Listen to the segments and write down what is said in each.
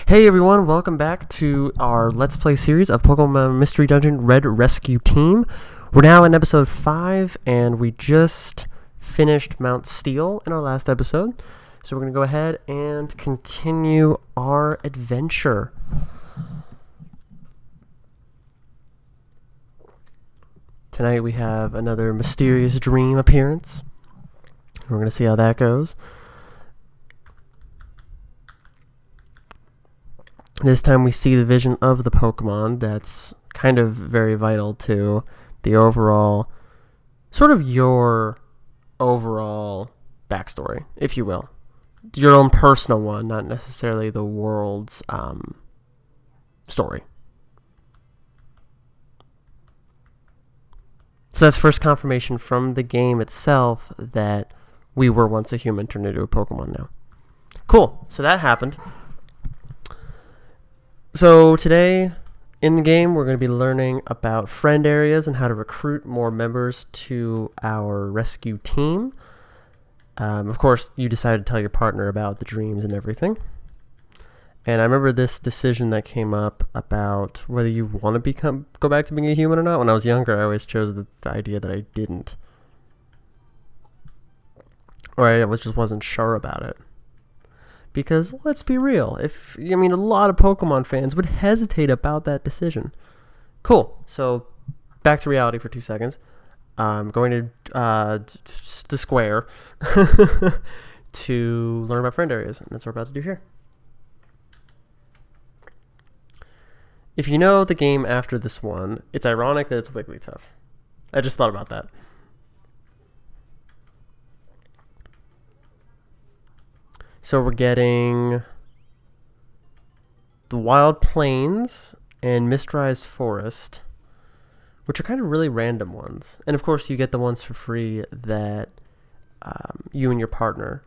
Hey everyone, welcome back to our Let's Play series of Pokemon Mystery Dungeon Red Rescue Team. We're now in episode 5, and we just finished Mount Steel in our last episode. So we're going to go ahead and continue our adventure. Tonight we have another mysterious dream appearance. We're going to see how that goes. This time we see the vision of the Pokemon that's kind of very vital to the overall, sort of your overall backstory, if you will. Your own personal one, not necessarily the world's story. So that's first confirmation from the game itself that we were once a human turned into a Pokemon now. Cool, so that happened. So today in the game, we're going to be learning about friend areas and how to recruit more members to our rescue team. Of course, you decided to tell your partner about the dreams and everything. And I remember this decision that came up about whether you want to go back to being a human or not. When I was younger, I always chose the idea that I didn't. Or I just wasn't sure about it. Because, let's be real, a lot of Pokemon fans would hesitate about that decision. Cool. So, back to reality for 2 seconds. I'm going to the square to learn about friend areas, and that's what we're about to do here. If you know the game after this one, it's ironic that it's Wigglytuff. I just thought about that. So we're getting the Wild Plains and Mistrise Forest, which are kind of really random ones. And of course you get the ones for free that you and your partner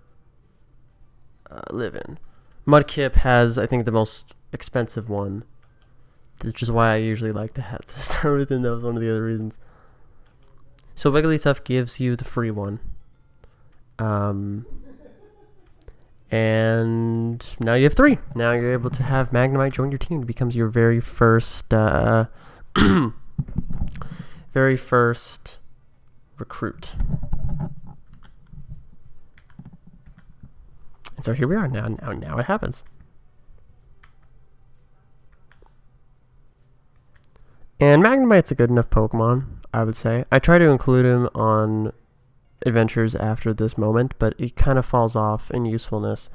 live in. Mudkip has, I think, the most expensive one, which is why I usually like to have to start with him. That was one of the other reasons. So Wigglytuff gives you the free one. And now you have 3. Now you're able to have Magnemite join your team. It becomes your very first recruit. And so here we are. Now it happens. And Magnemite's a good enough Pokemon, I would say. I try to include him on adventures after this moment, but it kind of falls off in usefulness,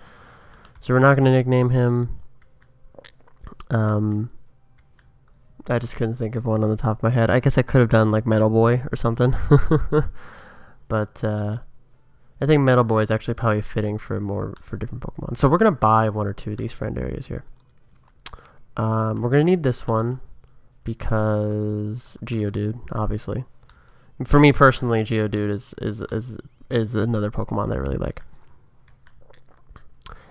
so we're not going to nickname him. I just couldn't think of one on the top of my head. I guess I could have done like Metal Boy or something. But I think Metal Boy is actually probably fitting for different Pokemon. So we're going to buy 1 or 2 of these friend areas here. We're going to need this one because Geodude, obviously. For me personally, Geodude is another Pokemon that I really like.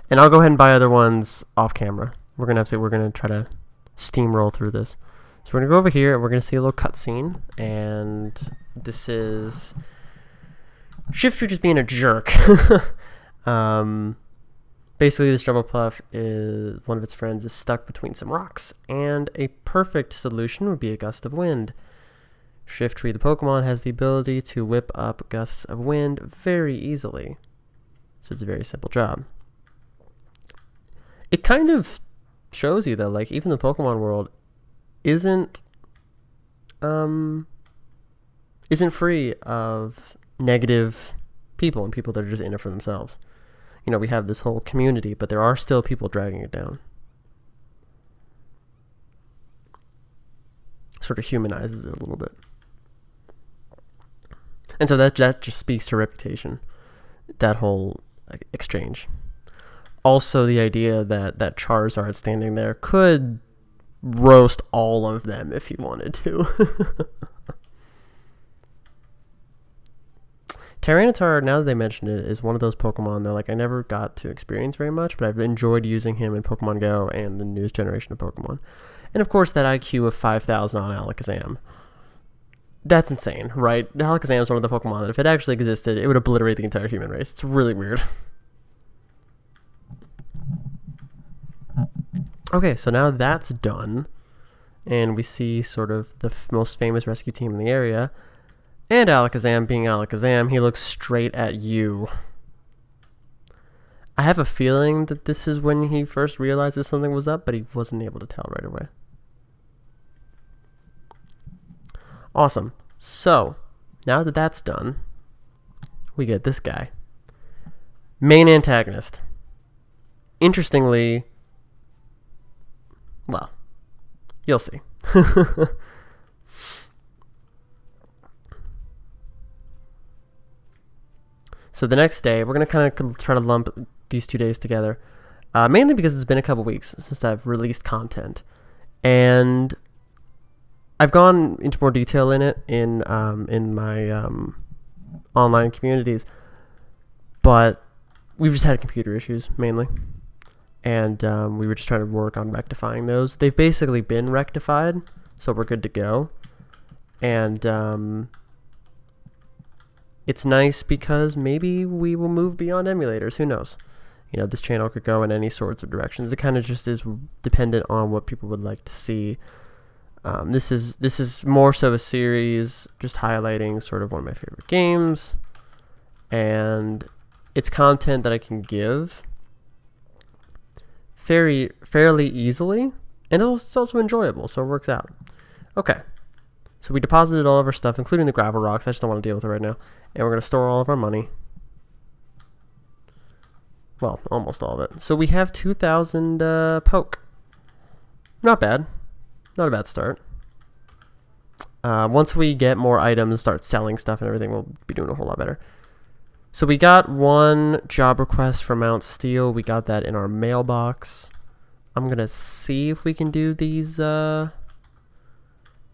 And I'll go ahead and buy other ones off camera. We're gonna try to steamroll through this. So we're gonna go over here and we're gonna see a little cutscene, and this is Shiftry just being a jerk. Basically, this Jumblepuff is one of its friends is stuck between some rocks, and a perfect solution would be a gust of wind. Shiftry, the Pokemon, has the ability to whip up gusts of wind very easily. So it's a very simple job. It kind of shows you that, like, even the Pokemon world isn't free of negative people and people that are just in it for themselves. You know, we have this whole community, but there are still people dragging it down. Sort of humanizes it a little bit. And so that just speaks to reputation, that whole exchange. Also, the idea that Charizard standing there could roast all of them if he wanted to. Tyranitar, now that they mentioned it, is one of those Pokemon that I never got to experience very much, but I've enjoyed using him in Pokemon Go and the newest generation of Pokemon. And of course, that IQ of 5,000 on Alakazam. That's insane, right? Alakazam is one of the Pokemon that if it actually existed, it would obliterate the entire human race. It's really weird. Okay, so now that's done, and we see sort of the most famous rescue team in the area, and Alakazam being Alakazam, he looks straight at you. I have a feeling that this is when he first realizes something was up, but he wasn't able to tell right away. Awesome. So, now that that's done, we get this guy. Main antagonist. Interestingly, well, you'll see. So the next day, we're going to kind of try to lump these 2 days together. Mainly because it's been a couple weeks since I've released content. And I've gone into more detail in it in my online communities. But we've just had computer issues, mainly. And we were just trying to work on rectifying those. They've basically been rectified, so we're good to go. And it's nice because maybe we will move beyond emulators. Who knows? You know, this channel could go in any sorts of directions. It kind of just is dependent on what people would like to see. This is more so a series just highlighting sort of one of my favorite games, and it's content that I can give fairly easily, and it's also enjoyable, so it works out. Okay, so we deposited all of our stuff, including the gravel rocks. I just don't want to deal with it right now. And we're going to store all of our money. Well, almost all of it. So we have 2,000 poke. Not bad. Not a bad start. Once we get more items, start selling stuff and everything, we'll be doing a whole lot better. So we got one job request for Mount Steel. We got that in our mailbox. I'm going to see if we can do these item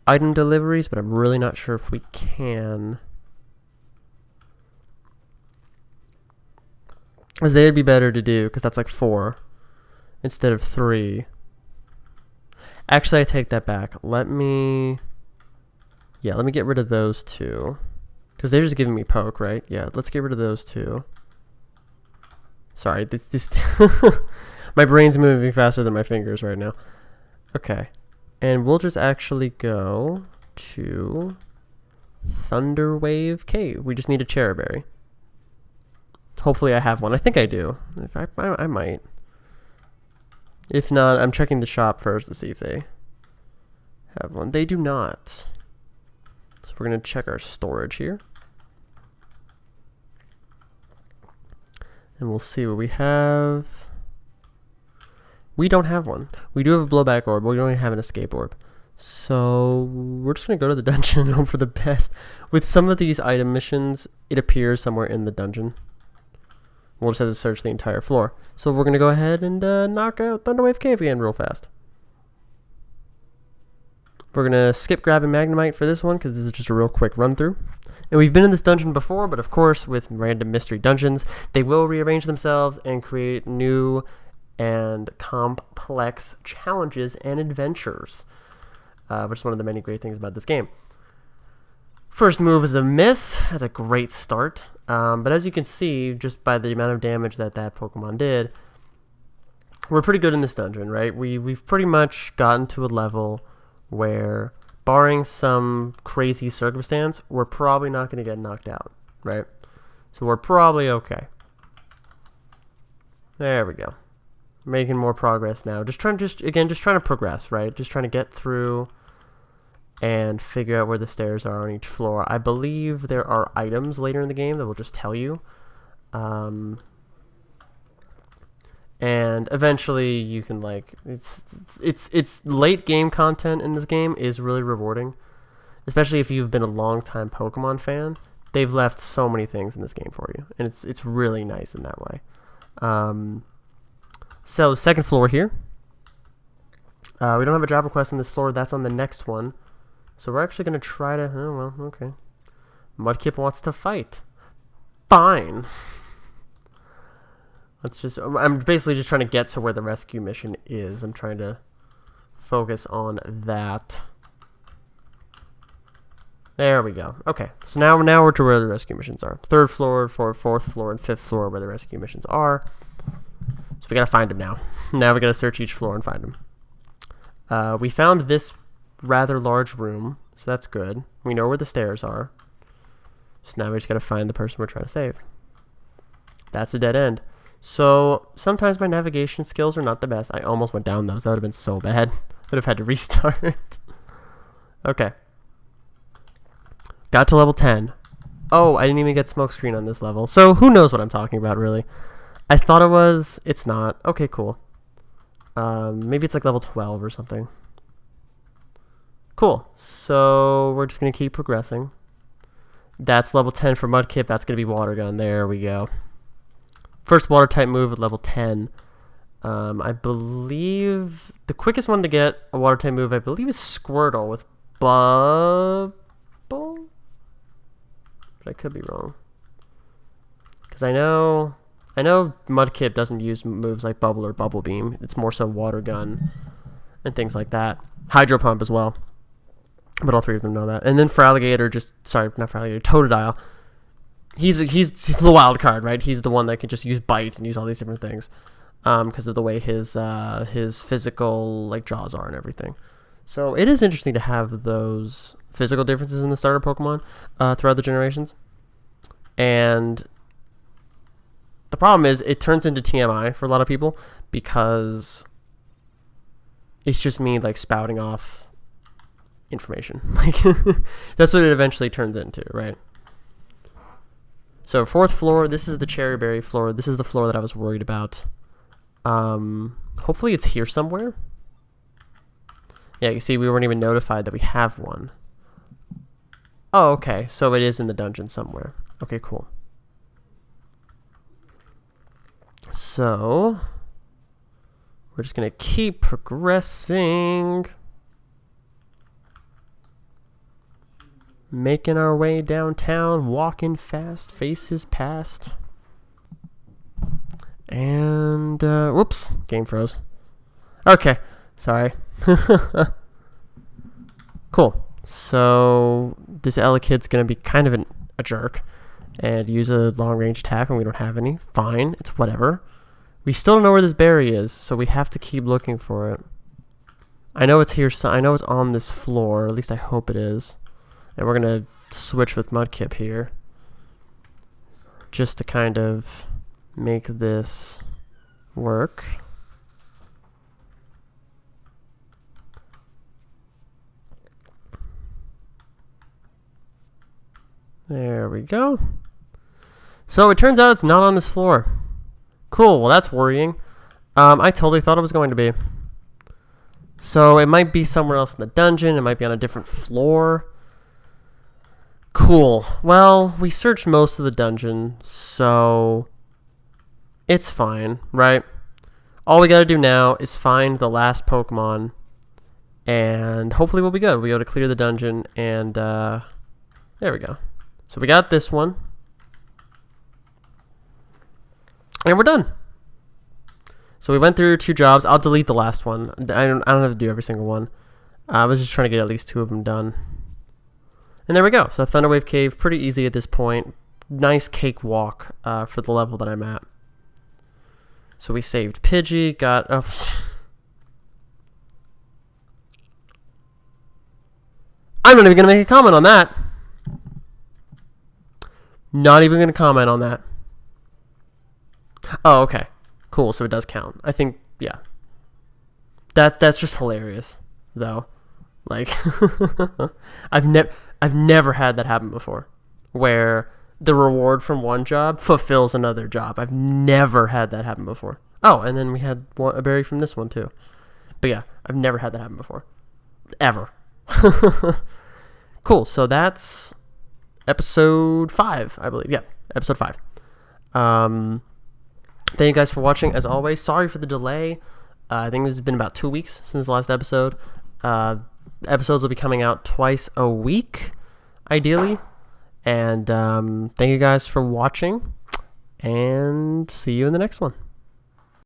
deliveries, but I'm really not sure if we can. Because they'd be better to do, because that's like 4 instead of 3. Actually, I take that back. Let me get rid of those 2. Because they're just giving me poke, right? Yeah, let's get rid of those 2. Sorry, this my brain's moving faster than my fingers right now. Okay. And we'll just actually go to Thunderwave Cave. We just need a Cherryberry. Hopefully I have one. I think I do. I might. If not, I'm checking the shop first to see if they have one. They do not. So we're going to check our storage here. And we'll see what we have. We don't have one. We do have a blowback orb, but we don't even have an escape orb. So we're just going to go to the dungeon and hope for the best. With some of these item missions, it appears somewhere in the dungeon. We'll just have to search the entire floor. So we're going to go ahead and knock out Thunderwave Cave again real fast. We're going to skip grabbing Magnemite for this one because this is just a real quick run through. And we've been in this dungeon before, but of course with random mystery dungeons, they will rearrange themselves and create new and complex challenges and adventures, which is one of the many great things about this game. First move is a miss. That's a great start. But as you can see, just by the amount of damage that Pokemon did, we're pretty good in this dungeon, right? We've pretty much gotten to a level where, barring some crazy circumstance, we're probably not going to get knocked out, right? So we're probably okay. There we go. Making more progress now. Just trying to progress, right? Just trying to get through and figure out where the stairs are on each floor. I believe there are items later in the game that will just tell you. And eventually you can, like, it's late game content in this game is really rewarding. Especially if you've been a long time Pokemon fan. They've left so many things in this game for you. And it's really nice in that way. So second floor here. We don't have a job request on this floor. That's on the next one. So we're actually going to try to... Oh, well, okay. Mudkip wants to fight. Fine. Let's just... I'm basically just trying to get to where the rescue mission is. I'm trying to focus on that. There we go. Okay. So now we're to where the rescue missions are. Third floor, fourth floor, and fifth floor where the rescue missions are. So we got to find them now. Now we got to search each floor and find them. We found this rather large room, so that's good. We know where the stairs are. So now we just gotta find the person we're trying to save. That's a dead end. So sometimes my navigation skills are not the best. I almost went down those. That would have been so bad. Would have had to restart. Okay. Got to level 10. Oh, I didn't even get smokescreen on this level. So who knows what I'm talking about, really. I thought it was. It's not. Okay, cool. Maybe it's like level 12 or something. Cool. So we're just going to keep progressing. That's level 10 for Mudkip. That's going to be Water Gun. There we go. First water type move at level 10. I believe the quickest one to get a water type move, I believe, is Squirtle with Bubble. But I could be wrong. Because I know Mudkip doesn't use moves like Bubble or Bubble Beam. It's more so Water Gun and things like that. Hydro Pump as well. But all three of them know that. And then for Alligator, not for Alligator, Totodile. He's the wild card, right? He's the one that can just use Bite and use all these different things, because of the way his physical like jaws are and everything. So it is interesting to have those physical differences in the starter Pokemon throughout the generations. And the problem is it turns into TMI for a lot of people because it's just me like spouting off information. Like that's what it eventually turns into, right? So 4th floor, this is the Cherry Berry floor. This is the floor that I was worried about. Hopefully it's here somewhere. Yeah, you see we weren't even notified that we have one. Oh, okay. So it is in the dungeon somewhere. Okay, cool. So we're just going to keep progressing. Making our way downtown, walking fast, faces past. And, whoops, game froze. Okay, sorry. Cool. So, this Elekid's going to be kind of a jerk and use a long-range attack when we don't have any. Fine, it's whatever. We still don't know where this berry is, so we have to keep looking for it. I know it's here, so I know it's on this floor, at least I hope it is. And we're going to switch with Mudkip here just to kind of make this work. There we go. So it turns out it's not on this floor. Cool, well that's worrying. I totally thought it was going to be. So it might be somewhere else in the dungeon. It might be on a different floor. Cool. Well, we searched most of the dungeon, so it's fine, right? All we gotta do now is find the last Pokemon, and hopefully we'll be good. We go to clear the dungeon, and there we go. So we got this one, and we're done. So we went through 2 jobs. I'll delete the last one. I don't have to do every single one. I was just trying to get at least 2 of them done. And there we go. So Thunderwave Cave, pretty easy at this point. Nice cakewalk for the level that I'm at. So we saved Pidgey, got... Oh. I'm not even going to make a comment on that. Not even going to comment on that. Oh, okay. Cool, so it does count. I think, yeah. That's just hilarious, though. Like, I've never had that happen before, where the reward from one job fulfills another job. I've never had that happen before. Oh, and then we had a berry from this one too. But yeah, I've never had that happen before, ever. Cool. So that's episode 5, I believe. Yeah, episode 5. Thank you guys for watching. As always, sorry for the delay. I think it's been about 2 weeks since the last episode. Episodes will be coming out twice a week, ideally. And thank you guys for watching, and see you in the next one.